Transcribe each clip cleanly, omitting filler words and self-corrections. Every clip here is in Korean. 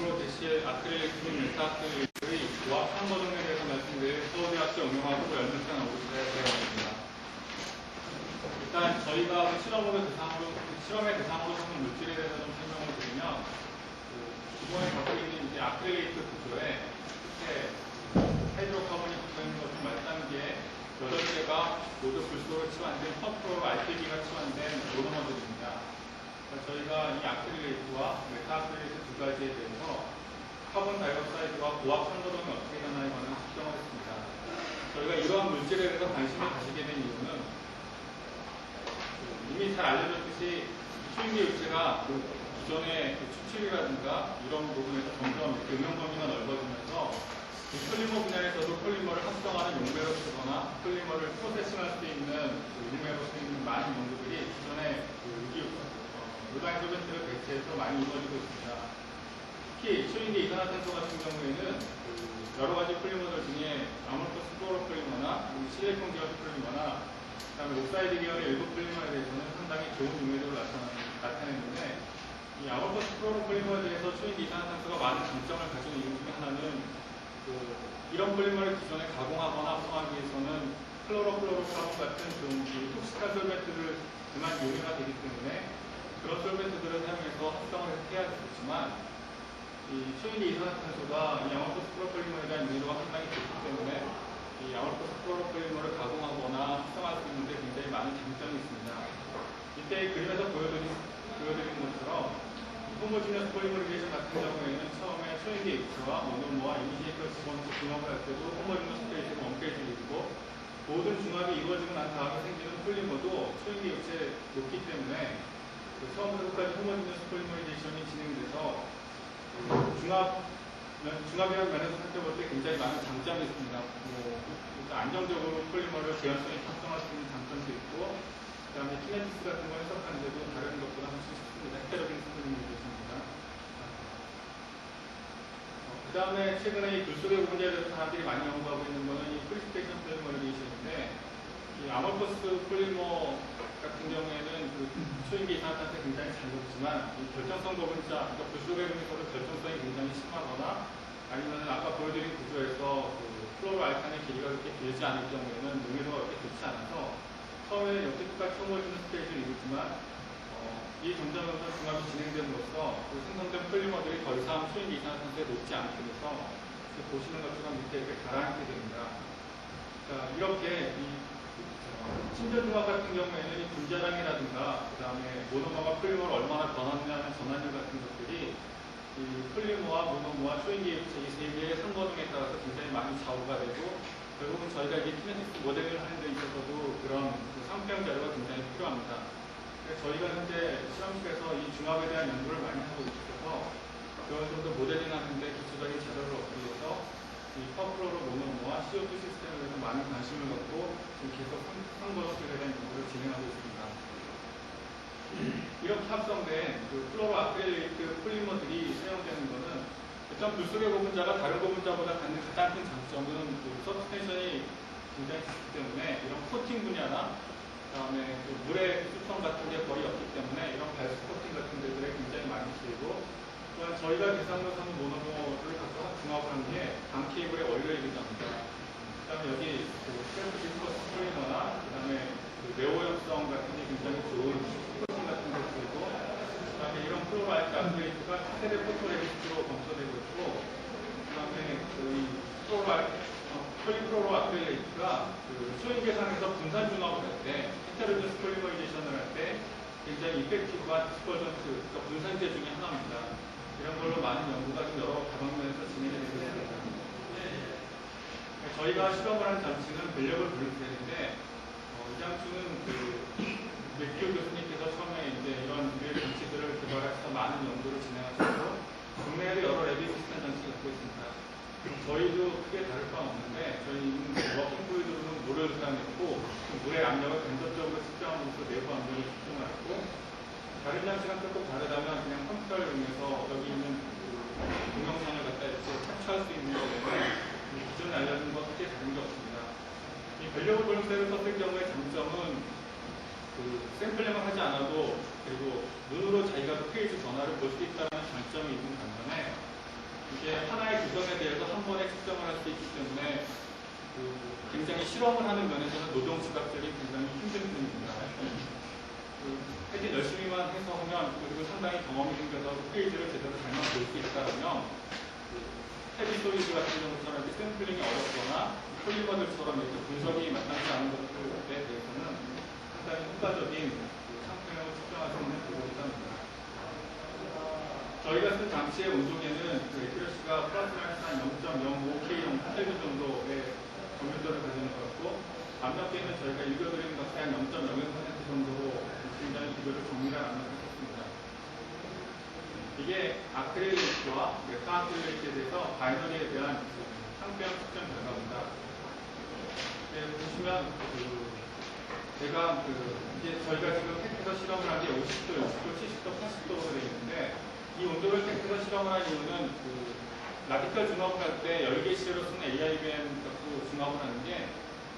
앞으로 대시 아크릴릭 메타아크릴릭의 고압 상거동에 대해서 말씀드릴 서울대학교 응용하고 연습생 오시대입니다. 일단 저희가 실험의 대상으로 삼은 물질에 대해서 좀 설명을 드리면 기본에 갖고 있는 이제 아크릴릭 구조에 끝에 하이드로카본이 붙어있는 것을 말단기에 8개가 모두 불소로 치환된 퍼프로 RPB가 치환된 모노머들입니다. 저희가 이 아크릴레이트와 메타아크릴레이트 두 가지에 대해서 카본 다이옥사이드와 고압 상거동이 어떻게 되나에 관한 측정을 했습니다. 저희가 이러한 물질에 대해서 관심을 가지게 된 이유는 이미 잘 알려졌듯이 추인기 유체가 기존의 추출이라든가 이런 부분에서 점점 응용 범위가 넓어지면서 이 폴리머 분야에서도 폴리머를 합성하는 용매로 쓰거나 폴리머를 프로세싱할 수 있는 용매로 쓰이는 많은 연구들이 기존의 무단 소변체를 배치해서 많이 이루어지고 있습니다. 특히 추인기 이산화탄소 같은 경우에는 여러 가지 폴리머들 중에 아몰포스 플로로폴리머나 실리콘 계열 폴리머나 그다음에 옥사이드 계열의 일부 폴리머에 대해서는 상당히 좋은 용매도를 나타내는데 이 아몰포스 플로로폴리머에 대해서 추인기 이산화탄소가 많은 장점을 가진 이유 중에 하나는 이런 폴리머를 기존에 가공하거나 합성하기 위해서는 클로로플로로카본 같은 좀 톡식한 솔벤트를 그만 용해가 되기 때문에 그런 솔벤트들을 사용해서 합성을 해야 되겠지만 이 추인기 이산화탄소가 이 아몰포스 플로로폴리머에 대한 용해도가 상당히 좋기 때문에 이 아몰포스 플로로폴리머를 가공하거나 합성할 수 있는데 굉장히 많은 장점이 있습니다. 이때 그림에서 보여드린 것처럼 호모지너스 폴리머리제이션 같은 경우에는 처음에 추인기 X와 모노머와 이니시에이터 집어넣고 분업을 할 때도 호모지너스 페이지가 원페이지를 이루고 모든 중합이 이루어지고 난 다음에 생기는 폴리머도 추인기 X에 높기 때문에 처음부터 끝까지 호모지너스 폴리머리제이션이 진행돼서 중합이라는 면에서 살펴볼 때 굉장히 많은 장점이 있습니다. 일단 안정적으로 폴리머를 개연성에 합성할 수 있는 장점도 있고 그 다음에 키네티스 같은 거 해석하는데도 다른 것보다 훨씬 쉽습니다. 헤테로겐스 폴리머리제이션입니다. 그 다음에 최근에 이 불소의 분야에 대해서 사람들이 많이 연구하고 있는 거는 이 프리스테이션 폴리머리제이션인데 이 아몰포스 폴리머 같은 경우에는 추인기 이산화탄소에 굉장히 잘 녹지만 이 결정성 거분자, 그러니까 불소의 분야에서도 결정성이 굉장히 심하거나 아니면 아까 보여드린 구조에서 플로로알칸의 길이가 그렇게 길지 않을 경우에는 용해도가 그렇게 좋지 않아서 처음에는 역대급까지 소모해주는 스테이지를 이루지만 이 점점에서 중합이 진행됨으로써 생성된 폴리머들이 더 이상 추인기 이산화탄소에 녹지 않게 돼서 보시는 것처럼 밑에 이렇게 가라앉게 됩니다. 자, 이렇게 친전중합 같은 경우에는 이 분자량이라든가 그 다음에 모노머가 폴리머를 얼마나 변환하는 전환율 같은 것들이 이 폴리머와 모노머와 추인기 유체 이 세 개의 상거동에 따라서 굉장히 많이 좌우가 되고 결국은 저희가 이게 키네틱스 모델을 하는 데 있어서도 그런 상평 자료가 굉장히 필요합니다. 그래서 저희가 현재 실험실에서 이 중합에 대한 연구를 많이 하고 있어서 그런 정도 모델링 하는데 기초적인 자료를 얻기 위해서 이 퍼플로로 모노머와 CO2 시스템에 대해서 많은 관심을 갖고 지금 계속 상거동에 대한 연구를 진행하고 있습니다. 이렇게 합성된 플로로 아크릴레이트 폴리머들이 사용되는 것은 일단 불소의 고분자가 다른 고분자보다 갖는 가장 큰 장점은 서브스텐션이 굉장히 작기 때문에 이런 코팅 분야나 그다음에 물의 수청 같은 게 거의 없기 때문에 이런 발수 코팅 같은 데들에 굉장히 많이 쓰이고 또한 저희가 대상으로 삼은 모노머를 갖고 중합을 한 게 방 케이블에 올려있기도 합니다. 그 다음에 여기 스트레프 디스커스 폴리머나 그 다음에 네오 협성 같은 게 굉장히 좋은 코팅 같은 데 쓰이고 그 다음에 이런 플로로 아크릴레이트가 차세대 포토레지스트로 검토되고 있고 그 다음에 폴리플로로 아크릴레이트가 추인 계산에서 분산 중합을 할 때 헤테로젠스 폴리머리제이션을 할 때 굉장히 이펙티브한 디스퍼전트, 그러니까 분산제 중에 하나입니다. 이런 걸로 많은 연구가 좀 여러 다방면에서 진행이 되고 있습니다. 저희가 실험을 한 장치는 벨력을 블루셀인데 이 장치는 맥기오 교수님께서 처음에 이제 이런 유해 장치들을 개발해서 많은 연구를 진행하셨고 국내에도 여러 랩이 비슷한 장치를 갖고 있습니다. 저희도 크게 다를 바는 없는데 저희는 워킹 플루이드로는 물을 사용했고 물의 압력을 간접적으로 측정함으로써 내부 압력을 측정하였고 다른 장치랑 조금 다르다면 그냥 컴퓨터를 이용해서 여기 있는 동영상을 갖다 이렇게 캡처할 수 있는 거에 기존에 알려진 것 크게 다른 게 없습니다. 이 밸류able 볼륨셀을 썼을 경우의 장점은 샘플링을 하지 않아도 그리고 눈으로 자기가 페이지 변화를 볼 수 있다는 장점이 있는 반면에 이게 하나의 규정에 대해서 한 번에 측정을 할 수 있기 때문에 굉장히 실험을 하는 면에서는 노동 지각들이 굉장히 힘든 편입니다. 하여튼 열심히만 해서 하면 그리고 상당히 경험이 생겨서 페이지를 제대로 잘만 볼 수 있다면 헤비소리즈 같은 경우처럼 이렇게 샘플링이 어렵거나 폴리머들처럼 이렇게 분석이 마땅치 않은 것들에 대해서는 상당히 효과적인 상품형을 측정할 수 있는 도구이기도 합니다. 저희가 쓴 장치의 온도계는 에큐러시가 플러스 마이너스 한 0.05K 정도의 정밀도를 가지는 것 같고, 암벽계는 저희가 읽어드리는 것이 한 0.01% 정도로 굉장히 비교를 정밀한 암벽을 썼습니다. 이게 아크릴리트와 메타아크릴리트에 대해서 바이너리에 대한 상표형 측정 결과입니다. 보시면 제가 이제 저희가 지금 택해서 실험을 한 게 50도, 60도, 70도, 80도로 되어 있는데 이 온도를 택해서 실험을 한 이유는 라디컬 중압을 할 때 열계 시료로 쓰는 AIBM 갖고 중압을 하는 게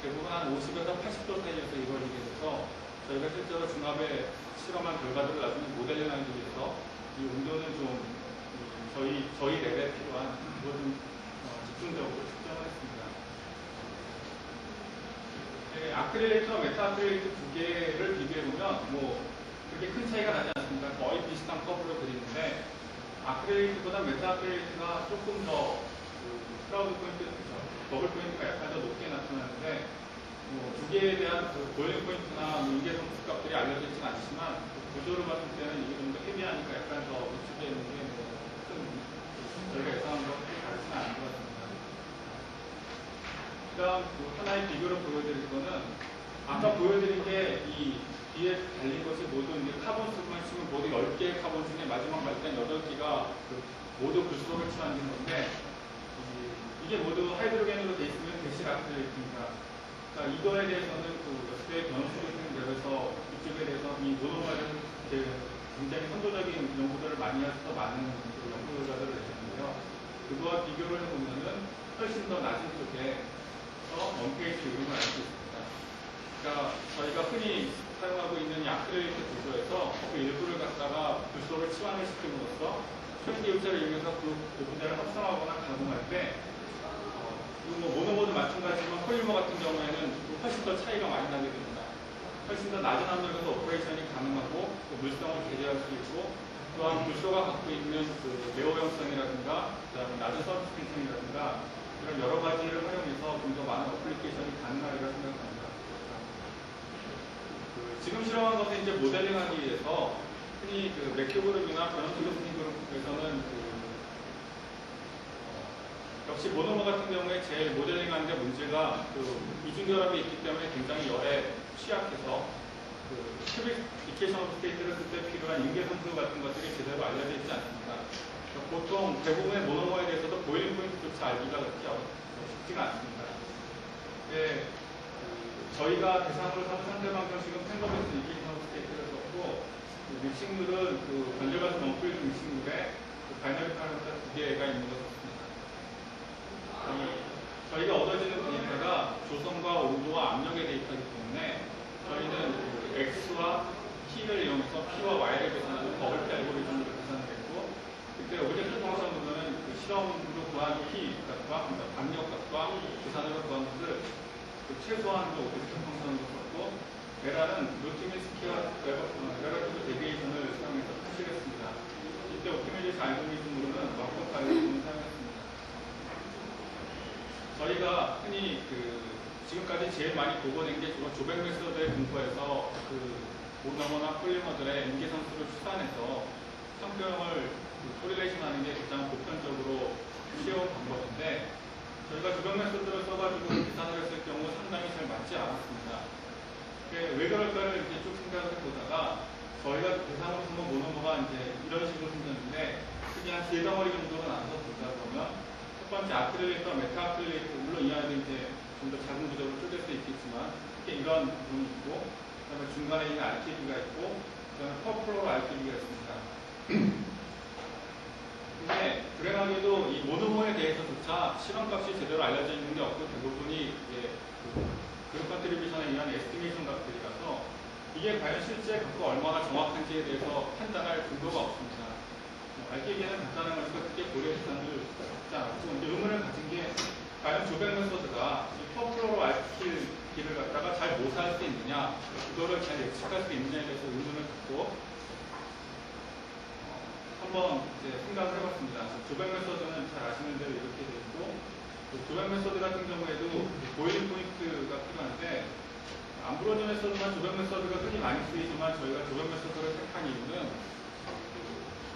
대부분 한 50에서 80도 사이에서 이루어지게 돼서 저희가 실제로 중압에 실험한 결과들을 나중에 모델링하기 위해서 이 온도는 좀 저희 랩에 필요한 그걸 좀 집중적으로 측정을 했습니다. 네, 아크릴레이트와 메타아크릴레이트 두 개를 비교해보면 그렇게 큰 차이가 나지 않습니다. 거의 비슷한 커브로 그리는데 아크릴레이트보다 메타아크릴레이트가 조금 더 크라우드 포인트, 버블 포인트가 약간 더 높게 나타나는데 두 개에 대한 보일링 포인트나 인계 성수 값들이 알려져 있지는 않지만 구조를 봤을 때는 이게 좀 더 헤비하니까 약간 더 위축되어 있는 게 저희가 예상한 것과 다르지는 않은 것 같습니다. 그 다음 하나의 비교를 보여드릴 거는 아까 보여드린 게 이 뒤에 달린 것이 모두 이제 카본 수만 치면 모두 10개의 카본 중에 마지막 말단 8개가 모두 불소를 취하는 건데 이게 모두 하이드로겐으로 되어 있으면 데시라크릴레이트입니다. 그러니까 이거에 대해서는 몇 개의 변수를 생겨서 이쪽에 대해서 이 노동과는 굉장히 선도적인 연구들을 많이 해서 많은 연구 결과들을 내셨는데요. 그거와 비교를 해보면은 훨씬 더 낮은 쪽에서 원페이지 이름을 알 수 있습니다. 그러니까 저희가 흔히 사용하고 있는 이 아크릴리트 구조에서 그 일부를 갖다가 불소를 치환을 시킴으로써 초인기입자를 이용해서 그 분자를 합성하거나 가공할 때 모노모드 마찬가지지만 폴리머 같은 경우에는 훨씬 더 차이가 많이 나게 됩니다. 훨씬 더 낮은 압력에서 오퍼레이션이 가능하고 물성을 제재할 수 있고 또한 불소가 갖고 있는 매호형성이라든가 그다음에 낮은 서비스 텐션이라든가 이런 여러 가지를 활용해서 좀 더 많은 어플리케이션이 가능하리라 생각합니다. 지금 실험한 것은 이제 모델링하기 위해서 흔히 맥큐그룹이나 변원투교스팅 그룹에서는 역시 모노머 같은 경우에 제일 모델링하는 데 문제가 이중결합이 있기 때문에 굉장히 열에 취약해서 큐비피케이션 오브 스테이트를 쓸 때 필요한 인계성수 같은 것들이 제대로 알려져 있지 않습니다. 보통 대부분의 모노머에 대해서도 보일링 포인트조차 알기가 그렇게 쉽지가 않습니다. 네, 저희가 대상으로 삼은 상대방 형식은 펜더베스 인계성 오브 스테이트를 썼고 믹싱물은 변절가스 넌필드 믹싱물에 바이너리 파라미터 2개가 있는 것 같습니다. 저희가 얻어지는 데이터가 조성과 온도와 압력의 데이터이기 때문에 저희는 X와 T를 이용해서 P와 Y를 계산하는 버블 P 알고리즘으로 계산을 했고 그때 오브젝트 펑션으로는 실험으로 구한 P 값과 압력 값과 계산으로 구한 것을 최소한으로 오브젝트 펑션으로 썼고 에라는 노티미스키와 레러티브 데비에이션을 사용해서 표시했습니다. 이때 옵티미제이션 알고리즘으로는 마크업 알고리즘을 사용했습니다. 저희가 흔히 지금까지 제일 많이 보고된 게 조백 메소드의 공부에서 모노머나 폴리머들의 인계상수를 추산해서 성표형을 코릴레이션하는 게 가장 보편적으로 쉬운 방법인데 저희가 조백 메소드를 써가지고 계산을 했을 경우 상당히 잘 맞지 않았습니다. 왜 그럴까를 이렇게 쭉 생각을 해보다가 저희가 대상으로 쓴 모노머가 이제 이런 식으로 생겼는데 크게 한 3덩어리 정도로 나눠서 보다 보면 첫 번째 아크릴레이트와 메타아크릴레이트 물론 이 안에 이제 좀 더 작은 구조로 쪼갤 수 있겠지만 특히 이런 부분이 있고 그다음에 중간에 있는 RTB가 있고 그다음에 퍼플로어 RTB가 있습니다. 근데 불행하게도 이 모노머에 대해서조차 실험값이 제대로 알려져 있는 게 없고 대부분이 그룹 컨트리뷰션에 의한 에스티메이션 값들이라서 이게 과연 실제 갖고 얼마나 정확한지에 대해서 판단할 근거가 없습니다. RTB는 간단한 거니까 크게 고려 대상을 그거를 잘 예측할 수 있느냐에 대해서 의문을 갖고 한번 이제 생각을 해봤습니다. 조백 메서드는 잘 아시는 대로 이렇게 되어 있고, 조백 메서드 같은 경우에도 보일링 포인트가 필요한데, 암브로즈 메서드나 조백 메서드가 흔히 많이 쓰이지만 저희가 조백 메서드를 택한 이유는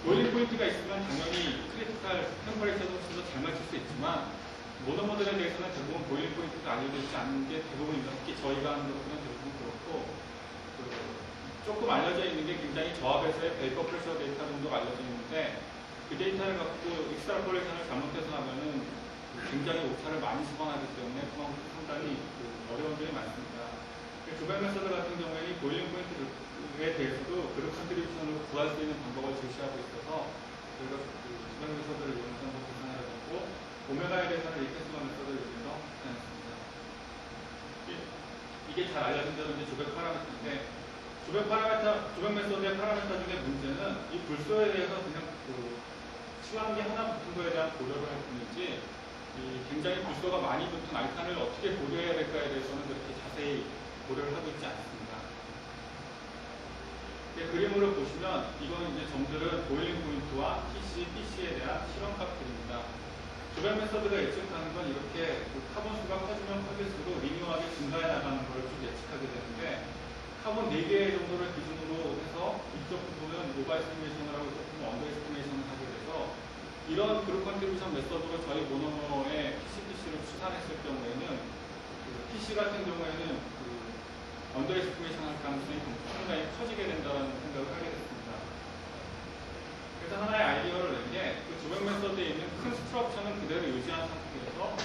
보일링 포인트가 있으면 당연히 크리티컬 템퍼레이처도 훨씬 더 잘 맞출 수 있지만 모노모델에 대해서는 대부분 보일링 포인트가 알려져 있지 않는 게 대부분입니다. 특히 저희가 하는 것들은 대부분 그렇고, 조금 알려져 있는 게 굉장히 저압에서의 베이퍼 프레셔 데이터 정도가 알려져 있는데, 그 데이터를 갖고 익스트라폴레이션을 잘못해서 하면은 굉장히 오차를 많이 수반하기 때문에 상당히 어려운 점이 많습니다. 조백 메서드 같은 경우에는 보일링 포인트에 대해서도 그룹 컨트리뷰션으로 구할 수 있는 방법을 제시하고 있어서 저희가 조백 메서드를 이용해서 한번 계산을 해봤고, 오메가에 대해서는 리테스마 메서드를 이용해서 계산했습니다. 이게 잘 알려진 대로 이제 조백 파라미터인데, 조백 메서드의 파라미터 중에 문제는 이 불소에 대해서 그냥 치환기 하나 붙은 거에 대한 고려를 할 뿐이지, 굉장히 불소가 많이 붙은 알칸을 어떻게 고려해야 될까에 대해서는 그렇게 자세히 고려를 하고 있지 않습니다. 그림으로 보시면 이건 이제 점들은 보일링 포인트와 PC에 대한 실험값들입니다. 조백 메서드가 예측하는 건 이렇게 카본 수가 커지면 커질수록 리니어하게 증가해 나가는 걸 좀 예측하게 되는데, 카본 4개 정도를 기준으로 해서 이쪽 부분은 오버 에스티메이션을 하고 이쪽 부분은 언더 에스티메이션을 하게 돼서 이런 그룹 컨트리뷰션 메서드로 저희 모노머의 PC를 추산했을 경우에는 PC 같은 경우에는 언더 에스티메이션 할 가능성이 상당히 커지게 된다는 생각을 하게 됐습니다. 그래서 하나의 아이디어를 낸 게 조백 메서드에 있는 큰 스트럭처는 그대로 유지한 상태에서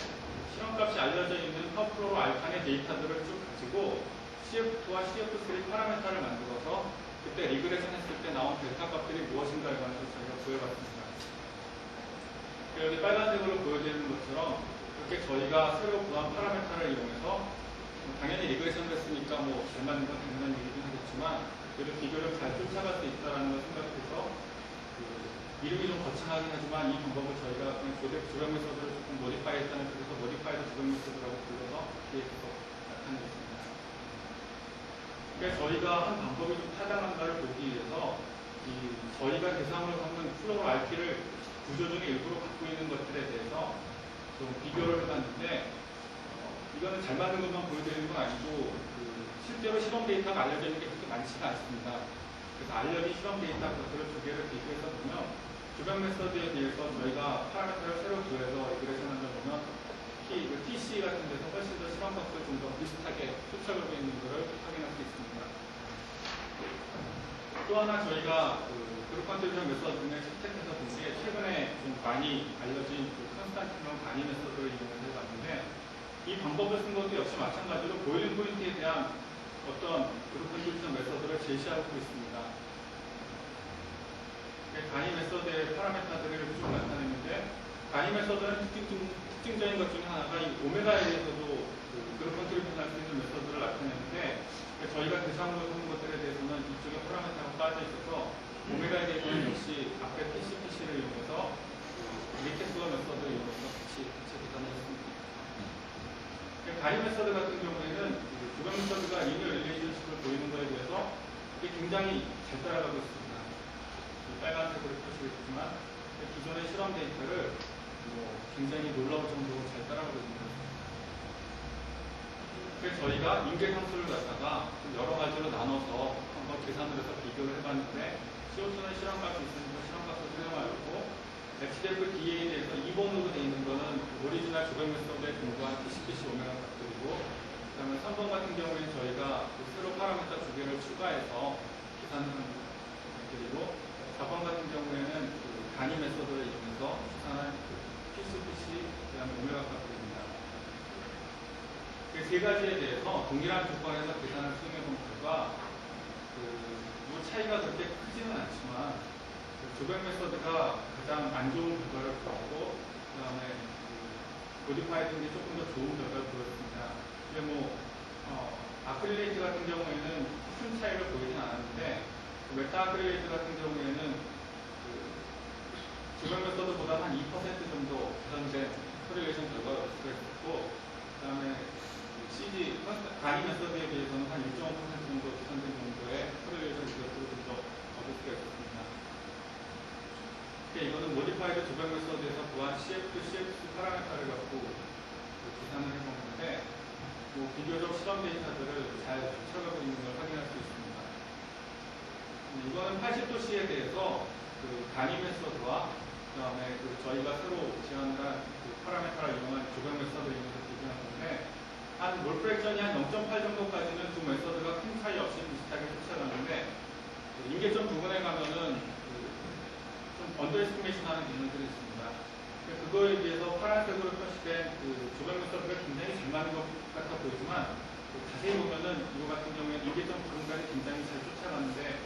실험값이 알려져 있는 퍼프로 알칸의 데이터들을 쭉 가지고 CF2와 CF3 파라메타를 만들어서 그때 리그레션 했을 때 나온 델타 값들이 무엇인가에 관해서 저희가 구해봤습니다. 여기 빨간색으로 보여지는 것처럼 그렇게 저희가 새로 구한 파라메타를 이용해서 당연히 리그레션을 했으니까 잘 맞는 건 당연한 얘기긴 하겠지만 그래도 비교를 잘 쫓아갈 수 있다는 걸 생각해서 이름이 좀 거창하긴 하지만 이 방법을 저희가 그냥 조백 메서드를 조금 모디파이 했다는 뜻에서 모디파이드 조백 메서드라고 불러서 계속 나타내겠습니다. 그래서 저희가 한 방법이 좀 타당한가를 보기 위해서 저희가 대상으로 삼는 플로로 RP를 구조 중에 일부러 갖고 있는 것들에 대해서 좀 비교를 해봤는데, 이거는 잘 맞는 것만 보여드리는 건 아니고 실제로 실험 데이터가 알려져 있는 게 그렇게 많지가 않습니다. 그래서 알려진 실험 데이터 것들을 두 개를 비교해서 보면 조백 메서드에 비해서 저희가 파라미터를 새로 구해서 리그레션 한다 보면 특히 TC 같은 데서 훨씬 더 실험 값을 좀 더 비슷하게 추측하고 있는 것을 확인할 수 있습니다. 또 하나 저희가 그룹 컨트리뷰션 메서드 중에 채택해서 본 게 최근에 좀 많이 알려진 컨스탄티노 가니 메서드를 이용해서 해봤는데, 이 방법을 쓴 것도 역시 마찬가지로 보일링 포인트에 대한 어떤 그룹 컨트리뷰션 메서드를 제시하고 있습니다. 가니 메서드의 파라메타들을 쭉 나타냈는데, 가니 메서드는 특징적인 것 중에 하나가 이 오메가에 대해서도 그룹 컨트리뷰션 할 수 있는 메서드를 나타냈는데, 저희가 대상으로 쓰는 것들에 대해서는 이쪽에 파라메타가 빠져 있어서 오메가에 대해서는 역시 앞에 PC를 이용해서 리테스마 메서드를 이용해서 같이 계산을 했습니다. 가니 메서드 같은 경우에는 조백 메서드가 리니어 릴레이션십을 보이는 것에 대해서 굉장히 잘 따라가고 있습니다. 빨간색으로 표시했지만 기존의 실험 데이터를 굉장히 놀라울 정도로 잘 따라가고 있습니다. 그래서 저희가 인계 상수를 갖다가 여러 가지로 나눠서 한번 계산을 해서 비교를 해봤는데, CO2는 실험값이 있으니까 실험값을 사용하였고, HDF-DA에 대해서 2번으로 되어 있는 것은 오리지널 조백 메서드에 공부한 TCPC 오메가 값들이고, 그 다음에 3번 같은 경우에는 저희가 새로 파라미터 두 개를 추가해서 계산하는 것들이고, 4번 같은 경우에는 가니 메서드를 이용해서 계산한 PCPC, 그 다음에 오메가 값들입니다. 그 세 가지에 대해서 동일한 조건에서 계산을 수행해 본 결과 차이가 그렇게 크지는 않지만 조백 메서드가 가장 안 좋은 결과를 보였고, 그 다음에 모디파이드 게 조금 더 좋은 결과를 보였습니다. 근데 아크릴레이트 같은 경우에는 큰 차이를 보이진 않았는데, 메타 아크릴레이트 같은 경우에는 조백 메서드보다 한 2% 정도 개선된 코릴레이션 결과가 있었고, 그 다음에 CG 단위 메서드에 비해서는 한 1.5% 정도 개선된 정도의 코렐레이션 리서치를 좀 더 얻을 수가 있었습니다. 그러니까 이거는 모디파이드 조별 메서드에서 구한 CF, CX 파라메타를 갖고 계산을 해본 건데 비교적 실험 데이터들을 잘 쫓아가고 있는 걸 확인할 수 있습니다. 이거는 80도씨에 대해서 단위 메서드와 그 다음에 저희가 새로 제안한 파라메타를 이용한 조별 메서드를 이용해서 비교한 건데 한 몰 프랙션이 한 0.8 정도까지는 두 메서드가 큰 차이 없이 비슷하게 쫓아가는데 임계점 부분에 가면은 좀 언더에스티메이션 하는 기능들이 있습니다. 그거에 비해서 파란색으로 표시된 조별 메서드가 굉장히 잘 맞는 것 같아 보이지만 자세히 보면은 이거 같은 경우에는 임계점 부분까지 굉장히 잘 쫓아가는데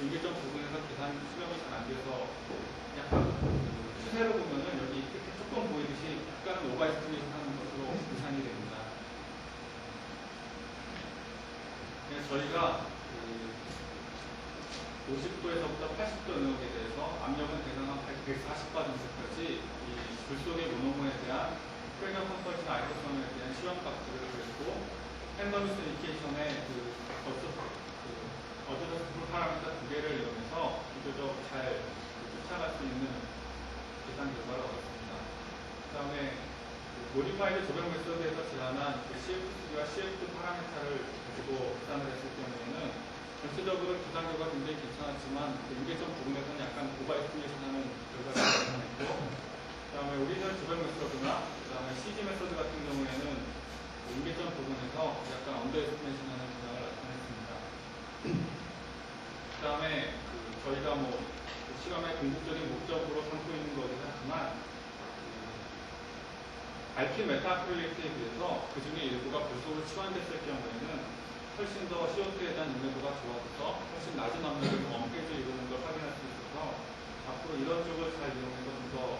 임계점 부분에서 계산 수렴이 잘 안 돼서 약간 추세로 보면은 여기 이렇게 조금 보이듯이 약간은 오버에스티메이션 하는 것으로 계산이 됩니다. 그래서 저희가 50도에서부터 80도 영역에 대해서 압력은 대강 한 140바 정도까지 이 불 속의 모노몬에 대한 프레전 컴퍼리션 아이소성에 대한 시험 값들을 그렸고 팬더미스 인디케이션의 어드저스트 파라미터 두 개를 이용해서 비교적 잘 쫓아갈 수 있는 계산 결과를 얻었습니다. 그 다음에 모디파이드 조별 메서드에서 제안한 CF3와 CF2 파라미터를 가지고 계산을 했을 경우에는 전체적으로 계산 결과가 굉장히 괜찮았지만 임계점 부분에서는 약간 오버에스티메이션 하는 결과를 나타냈고 그 다음에 오리지널 조별 메서드나 그 다음에 CG 메서드 같은 경우에는 임계점 부분에서 약간 언더에스티메이션 하는 경향을 나타냈습니다. 그 다음에 저희가 실험의 궁극적인 목적으로 삼고 있는 거긴 하지만 RQ 메타아크릴레이트에 비해서 그 중에 일부가 불속으로 치환됐을 경우에는 훨씬 더 CO2에 대한 능력도가 좋아져서 훨씬 낮은 압력을 원페이지를 이루는 걸 확인할 수 있어서 앞으로 이런 쪽을 잘 이용해서 좀 더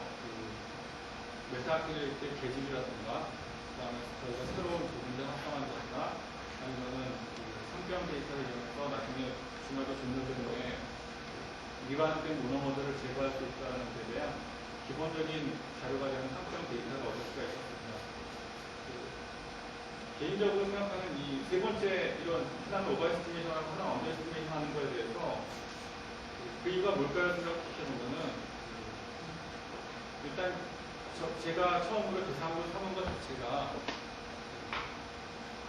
메타아크릴레이트의 계집이라든가 그 다음에 저희가 새로운 부분들 합성한다든가 아니면은 상병 데이터를 이용해서 나중에 주말도 전도전에 미완된 모노머드를 제거할 수 있다는 데 대한 기본적인 자료가 되는 상병 데이터를 얻을 수가 있었습니다. 개인적으로 생각하는 이 세 번째 이런 하나 오버에스티메이션하고 하나 언더에스티메이션 하는 거에 대해서 그 이유가 뭘까요 생각해 보면은 일단 제가 처음으로 대상으로 삼은 것 자체가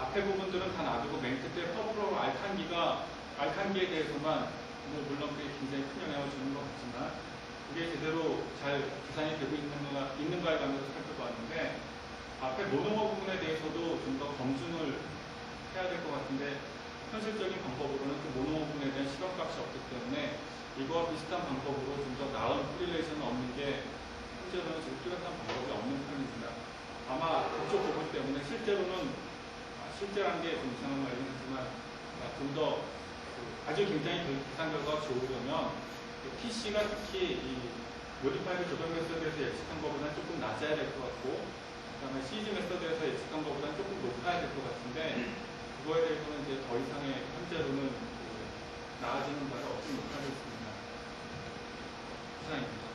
앞에 부분들은 다 놔두고 맨 끝에 퍼프로 알칸기에 대해서만 물론 그게 굉장히 큰 영향을 주는 것 같지만 그게 제대로 잘 계산이 되고 있는가에 관해서 살펴봤는데 앞에 모노머 부분에 대해서도 좀 더 검증을 해야 될 것 같은데 현실적인 방법으로는 그 모노머 부분에 대한 시각값이 없기 때문에 이거와 비슷한 방법으로 좀 더 나은 코릴레이션을 얻는 게 실제로는 지금 뚜렷한 방법이 없는 편입니다. 아마 그쪽 부분 때문에 실제라는 게 좀 이상한 말이긴 하지만 좀 더 아주 굉장히 계산 결과가 좋으려면 PC가 특히 이 모디파이드 조별 메서드에서 예측한 것보다는 조금 낮아야 될 것 같고 그 다음에 CG 메서드에서 예측한 것보다는 조금 높아야 될 것 같은데 그거에 대해서는 이제 더 이상의 현재로는 나아지는 바가 없지 못하고 있습니다. 이상입니다.